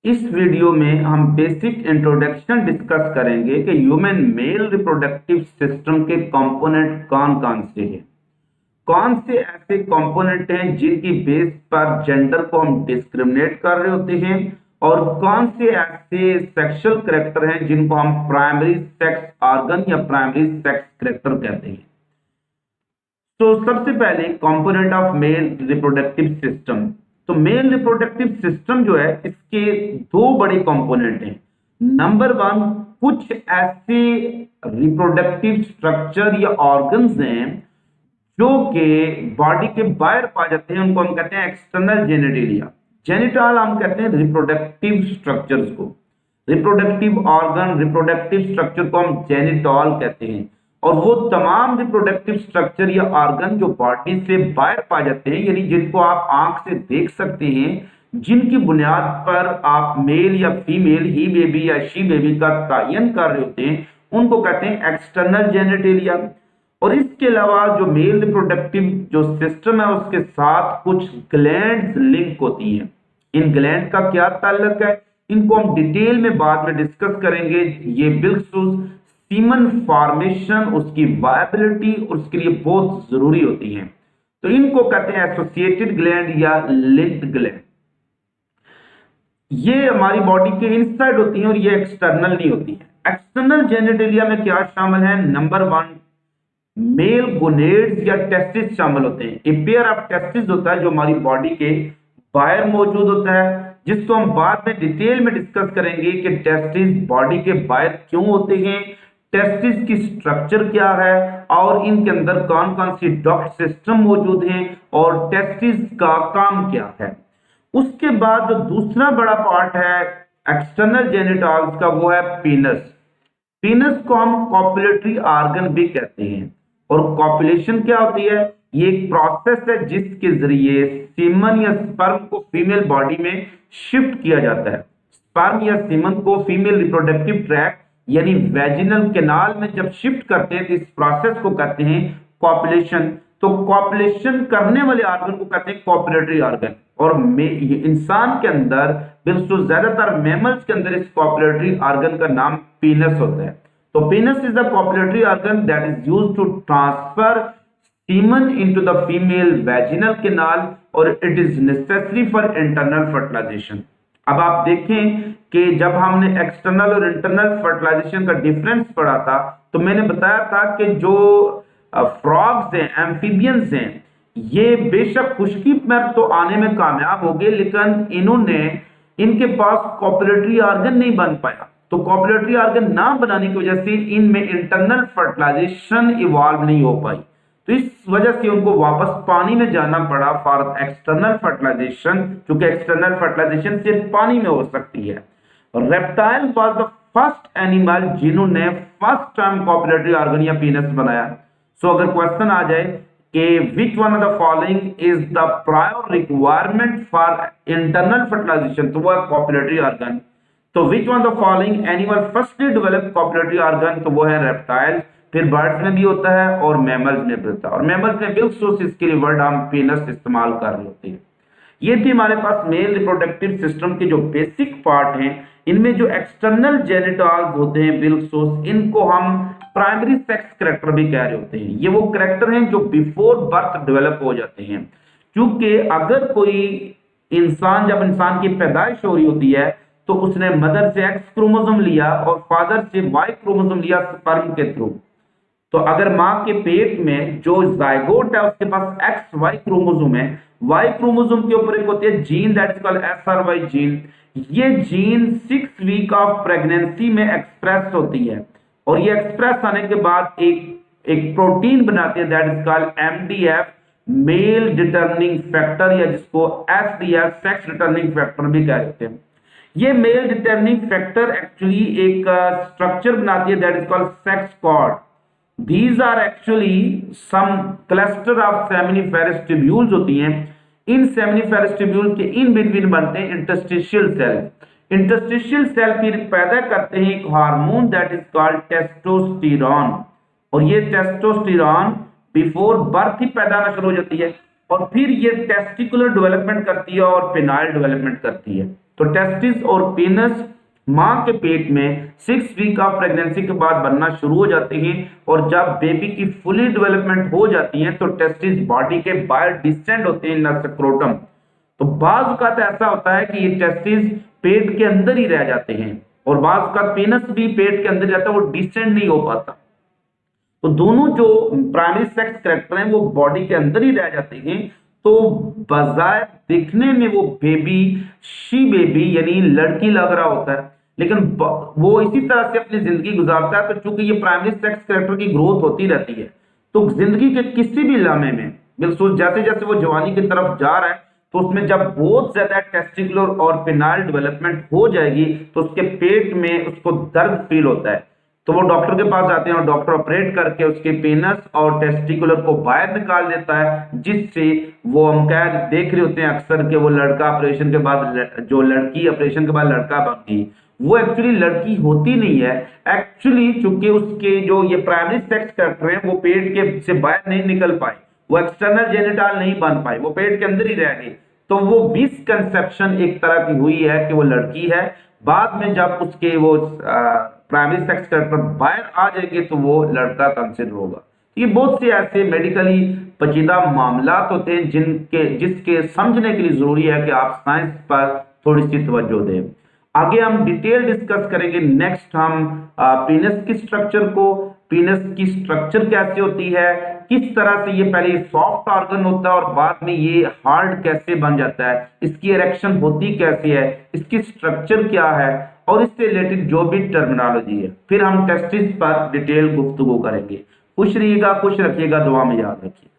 इस वीडियो में हम बेसिक इंट्रोडक्शन डिस्कस करेंगे कि ह्यूमन मेल रिप्रोडक्टिव सिस्टम के कंपोनेंट कौन कौन से हैं, कौन से ऐसे कंपोनेंट हैं जिनकी बेस पर जेंडर को हम डिस्क्रिमिनेट कर रहे होते हैं और कौन से ऐसे सेक्सुअल कैरेक्टर हैं जिनको हम प्राइमरी सेक्स ऑर्गन या प्राइमरी सेक्स कैरेक्टर कहते हैं। तो सबसे पहले component of male reproductive system. तो मेल रिप्रोडक्टिव सिस्टम जो है इसके दो बड़े कंपोनेंट हैं। नंबर वन, कुछ ऐसे रिप्रोडक्टिव स्ट्रक्चर या ऑर्गन्स हैं जो कि बॉडी के बाहर पा जाते हैं, उनको हम कहते हैं एक्सटर्नल जेनिटलिया। जेनिटल हम कहते हैं रिप्रोडक्टिव स्ट्रक्चर्स को, रिप्रोडक्टिव ऑर्गन रिप्रोडक्टिव स्ट्रक्चर को हम जेनिटल कहते हैं। और वो तमाम रिप्रोडक्टिव स्ट्रक्चर या ऑर्गन जो बॉडी से बाहर पा जाते हैं, यानी जिनको आप आंख से देख सकते हैं, जिनकी बुनियाद पर आप मेल या फीमेल, ही बेबी या शी बेबी का तयन कर रहे होते हैं, उनको कहते हैं एक्सटर्नल जेनिटलिया। और इसके अलावा जो मेल रिप्रोडक्टिव जो सिस्टम है उसके साथ कुछ ग्लैंड्स लिंक होती हैं। इन ग्लैंड का क्या ताल्लुक है, इनको हम डिटेल में बाद में डिस्कस करेंगे। ये बिल्कुल सीमन फॉर्मेशन, उसकी वायबिलिटी और उसके लिए बहुत जरूरी होती हैं। तो इनको कहते हैं एसोसिएटेड ग्लैंड या लिंक्ड ग्लैंड। ये हमारी बॉडी के इनसाइड होती हैं और ये एक्सटर्नल नहीं होती है। एक्सटर्नल जेनिटलिया में क्या शामिल है? नंबर वन, मेल गोनेड्स या टेस्टिस शामिल होते हैं। ए पेयर ऑफ टेस्टिस होता है जो हमारी बॉडी के बाहर मौजूद होता है, जिसको हम बाद में डिटेल में डिस्कस करेंगे कि टेस्टिस बॉडी के बाहर क्यों होते हैं, टेस्टिस की स्ट्रक्चर क्या है और इनके अंदर कौन कौन सी डक्ट सिस्टम मौजूद हैं और टेस्टिस का काम क्या है। उसके बाद जो दूसरा बड़ा पार्ट है एक्सटर्नल जेनिटल्स का, वो है पीनस। पीनस को हम कॉपुलेटरी ऑर्गन भी कहते हैं। और कॉपुलेशन क्या होती है? ये एक प्रोसेस है जिसके जरिए सीमन या स्पर्म को फीमेल बॉडी में शिफ्ट किया जाता है। स्पर्म या सीमन को फीमेल रिप्रोडक्टिव ट्रैक्ट यानी वेजिनल कैनाल में जब शिफ्ट करते हैं तो इस प्रोसेस को कहते हैं कॉपुलेशन। तो कॉपुलेशन करने वाले ऑर्गन को कहते हैं कॉपुलेटरी ऑर्गन। और इंसान के अंदर बिल्कुल ज्यादातर मैमल्स के अंदर इस कॉपुलेटरी ऑर्गन का नाम पीनस होता है। तो penis is the copulatory organ that is used to transfer semen into the female vaginal canal और it is necessary for internal fertilization। अब आप देखें कि जब हमने एक्सटर्नल और इंटरनल फर्टिलाइजेशन का डिफरेंस पढ़ा था तो मैंने बताया था कि जो फ्रॉग्स हैं, एम्फीबियंस हैं, ये बेशक खुशकी में तो आने में कामयाब हो गए, लेकिन इनके पास कॉपुलेटरी ऑर्गन नहीं बन पाया। तो कॉपुलेटरी ऑर्गन ना बनाने की वजह से इनमें इंटरनल फर्टिलाइजेशन इवॉल्व नहीं हो पाई। तो इस वजह से उनको वापस पानी में जाना पड़ा फॉर एक्सटर्नल फर्टिलाइजेशन, क्योंकि एक्सटर्नल फर्टिलाइजेशन सिर्फ पानी में हो सकती है। Reptile was the first animal जिन्होंने फर्स्ट टाइम कॉपुलेटरी ऑर्गन या पीनस बनाया। सो अगर क्वेश्चन आ जाए कि which one of the following is the prior requirement for internal fertilisation, तो वो है कॉपुलेटरी ऑर्गन। तो which one the following animal firstly develop copulatory organ, तो वो है रेप्टाइल। फिर बर्ड्स में भी होता है और मैमल्स में भी होता है। और मैमल्स में बिल्कुल इसके लिए वर्ड हम पीनस इस्तेमाल कर रहे होते हैं। ये थी हमारे पास मेल रिप्रोडक्टिव सिस्टम के जो बेसिक पार्ट हैं। इनमें जो एक्सटर्नल जेनिटल्स होते हैं बिल्कुल, इनको हम प्राइमरी सेक्स कैरेक्टर भी कह रहे होते हैं। ये वो कैरेक्टर हैं जो बिफोर बर्थ डेवलप हो जाते हैं, क्योंकि अगर कोई इंसान, जब इंसान की पैदाइश हो रही होती है तो उसने मदर से एक्स क्रोमोसोम लिया और फादर से वाई क्रोमोसोम लिया स्पर्म के थ्रू। तो अगर मां के पेट में जो जायगोट है उसके पास एक्स वाई क्रोमोसोम है, वाई क्रोमोसोम के ऊपर एक होती है gene that is called SRY gene. ये जीन 6 वीक ऑफ प्रेगनेंसी में एक्सप्रेस होती है और ये एक्सप्रेस आने के बाद एक प्रोटीन बनाती है that is called MDF, male determining factor, या जिसको एसडीएफ, सेक्स डिटर्मिनिंग फैक्टर भी कहते हैं। ये मेल डिटर्मिनिंग फैक्टर एक्चुअली एक स्ट्रक्चर बनाती है that is called sex cord. These are actually some cluster of seminiferous tubules होती हैं। इन सेमिनिफेरस ट्यूब्यूल के इन बिटवीन बनते हैं इंटरस्टिशियल सेल। इंटरस्टिशियल सेल फिर पैदा करते हैं एक hormone that is called testosterone. और ये टेस्टोस्टेरोन बिफोर बर्थ ही पैदा होना शुरू हो जाती है और फिर ये टेस्टिकुलर डेवलपमेंट करती है और पेनाइल डेवलपमेंट करती है। तो टेस्टिस और पेनिस मां के पेट में 6 वीक ऑफ प्रेगनेंसी के बाद बनना शुरू हो जाते हैं और जब बेबी की फुली डेवलपमेंट हो जाती है तो टेस्टिस बॉडी के बाहर डिस्टेंड होते हैं इन स्क्रोटम। तो बाज औकात ऐसा होता है कि ये टेस्टिस पेट के अंदर ही रह जाते हैं और बाज औकात पेनिस भी पेट के अंदर जाता है, वो डिस्टेंड नहीं हो पाता। तो दोनों जो प्राइमरी सेक्स कैरेक्टर हैं वो बॉडी के अंदर ही रह जाते हैं। तो बजाय दिखने में वो बेबी शी बेबी यानी लड़की लग रहा होता है, लेकिन वो इसी तरह से अपनी जिंदगी गुजारता है। तो चूंकि ये प्राइमरी सेक्स कैरेक्टर की ग्रोथ होती रहती है तो जिंदगी के किसी भी लम्हे में बिल्कुल जैसे जैसे वो जवानी की तरफ जा रहा है तो उसमें जब बहुत ज्यादा टेस्टिकुलर और पेनाइल डेवलपमेंट हो जाएगी तो उसके पेट में उसको दर्द फील होता है। तो वो डॉक्टर के पास जाते हैं और डॉक्टर ऑपरेट करके उसके पेनस और टेस्टिकुलर को बाहर निकाल देता है, जिससे वो हम देख रहे होते हैं अक्सर कि वो लड़का ऑपरेशन के बाद जो लड़की ऑपरेशन के बाद लड़का बन गई, वो एक्चुअली लड़की होती नहीं है। एक्चुअली चूंकि उसके जो ये प्राइमरी सेक्स कैरेक्टर हैं वो पेट के से बाहर नहीं निकल पाए, वो एक्सटर्नल जेनिटल नहीं बन पाए, वो पेट के अंदर ही रह गई। तो वो मिसकंसेप्शन एक तरह की हुई है कि वो लड़की है। बाद में जब उसके वो प्राइमरी सेक्स कैरेक्टर बाहर आ जाएंगे तो वो लड़का कंसिडर होगा। ये बहुत से ऐसे मेडिकली पेचीदा मामलात होते हैं जिसके समझने के लिए जरूरी है कि आप साइंस पर थोड़ी सी तवज्जो दें। आगे हम डिटेल डिस्कस करेंगे। नेक्स्ट हम पीनस की स्ट्रक्चर को, पीनस की स्ट्रक्चर कैसे होती है, किस तरह से ये पहले सॉफ्ट ऑर्गन होता है और बाद में ये हार्ड कैसे बन जाता है, इसकी इरेक्शन होती कैसे है, इसकी स्ट्रक्चर क्या है और इससे रिलेटेड जो भी टर्मिनोलॉजी है। फिर हम टेस्टिस पर डिटेल गुफ्तगू करेंगे। खुश रहिएगा, खुश रखिएगा, दुआ में याद रखिए।